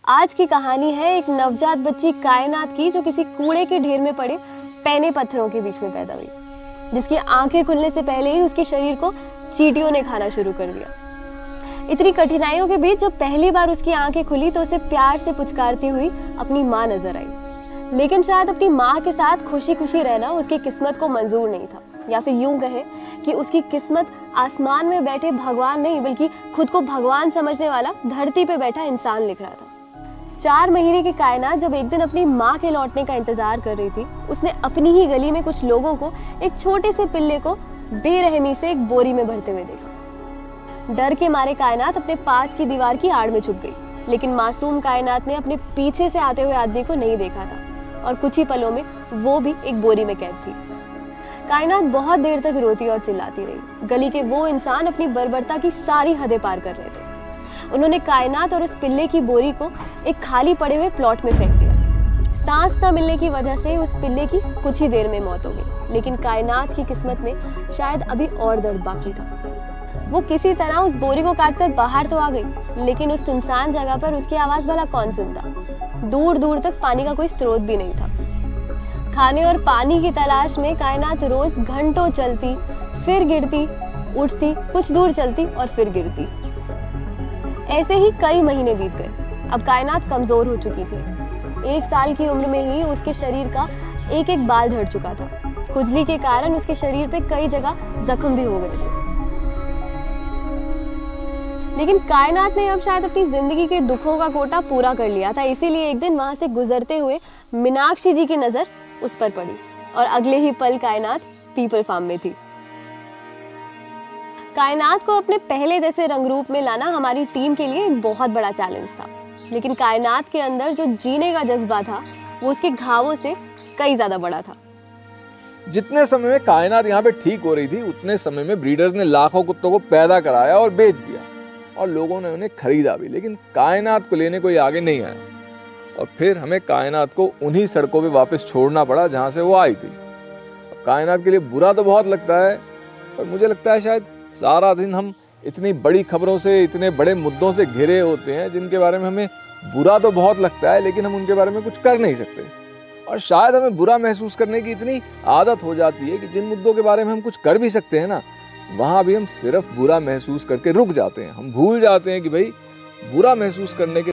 आज की कहानी है एक नवजात बच्ची कायनात की, जो किसी कूड़े के ढेर में पड़े पैने पत्थरों के बीच में पैदा हुई, जिसकी आंखें खुलने से पहले ही उसके शरीर को चींटियों ने खाना शुरू कर दिया। इतनी कठिनाइयों के बीच जब पहली बार उसकी आंखें खुली तो उसे प्यार से पुचकारती हुई अपनी माँ नजर आई। लेकिन शायद अपनी माँ के साथ खुशी खुशी रहना उसकी किस्मत को मंजूर नहीं था, या फिर यूं कहे कि उसकी किस्मत आसमान में बैठे भगवान नहीं बल्कि खुद को भगवान समझने वाला धरती पे बैठा इंसान लिख रहा था। 4 महीने की कायनात जब एक दिन अपनी माँ के लौटने का इंतजार कर रही थी, उसने अपनी ही गली में कुछ लोगों को एक छोटे से पिल्ले को बेरहमी से एक बोरी में भरते हुए देखा। डर के मारे कायनात अपने पास की दीवार की आड़ में छुप गई, लेकिन मासूम कायनात ने अपने पीछे से आते हुए आदमी को नहीं देखा था और कुछ ही पलों में वो भी एक बोरी में कैद थी। कायनात बहुत देर तक रोती और चिल्लाती रही। गली के वो इंसान अपनी बर्बरता की सारी हदें पार कर रहे थे। उन्होंने कायनात और उस पिल्ले की बोरी को एक खाली पड़े हुए प्लॉट में फेंक दिया। सांस न मिलने की वजह से उस पिल्ले की कुछ ही देर में मौत हो गई, लेकिन कायनात की किस्मत में शायद अभी और दर्द बाकी था। वो किसी तरह उस बोरी को काटकर बाहर तो आ गई, लेकिन उस सुनसान जगह पर उसकी आवाज भला कौन सुनता। दूर दूर तक पानी का कोई स्रोत भी नहीं था। खाने और पानी की तलाश में कायनात रोज घंटों चलती, फिर गिरती, उठती, कुछ दूर चलती और फिर गिरती। ऐसे ही कई महीने बीत गए। अब कायनात कमजोर हो चुकी थी। 1 साल की उम्र में ही उसके शरीर का एक एक बाल झड़ चुका था। खुजली के कारण उसके शरीर पे कई जगह जख्म भी हो गए थे। लेकिन कायनात ने अब शायद अपनी जिंदगी के दुखों का कोटा पूरा कर लिया था, इसीलिए एक दिन वहां से गुजरते हुए मीनाक्षी जी की नजर उस पर पड़ी और अगले ही पल कायनात पीपल फार्म में थी। कायनात को अपने पहले जैसे रंग रूप में लाना हमारी टीम के लिए एक बहुत बड़ा चैलेंज था, लेकिन कायनात के अंदर जो जीने का जज्बा था वो उसके घावों से कई ज्यादा बड़ा था। जितने समय में कायनात यहाँ पे ठीक हो रही थी, उतने समय में ब्रीडर्स ने लाखों कुत्तों को पैदा कराया और बेच दिया और लोगों ने उन्हें खरीदा भी, लेकिन कायनात को लेने कोई आगे नहीं आया। और फिर हमें कायनात को उन्हीं सड़कों पे वापस छोड़ना पड़ा जहाँ से वो आई थी। कायनात के लिए बुरा तो बहुत लगता है, पर मुझे लगता है शायद सारा दिन हम इतनी बड़ी खबरों से, इतने बड़े मुद्दों से घिरे होते हैं जिनके बारे में हमें बुरा तो बहुत लगता है, लेकिन हम उनके बारे में कुछ कर नहीं सकते। और शायद हमें बुरा महसूस करने की इतनी आदत हो जाती है कि जिन मुद्दों के बारे में हम कुछ कर भी सकते हैं ना, वहाँ भी हम सिर्फ बुरा महसूस करके रुक जाते हैं। हम भूल जाते हैं कि भाई बुरा महसूस करने के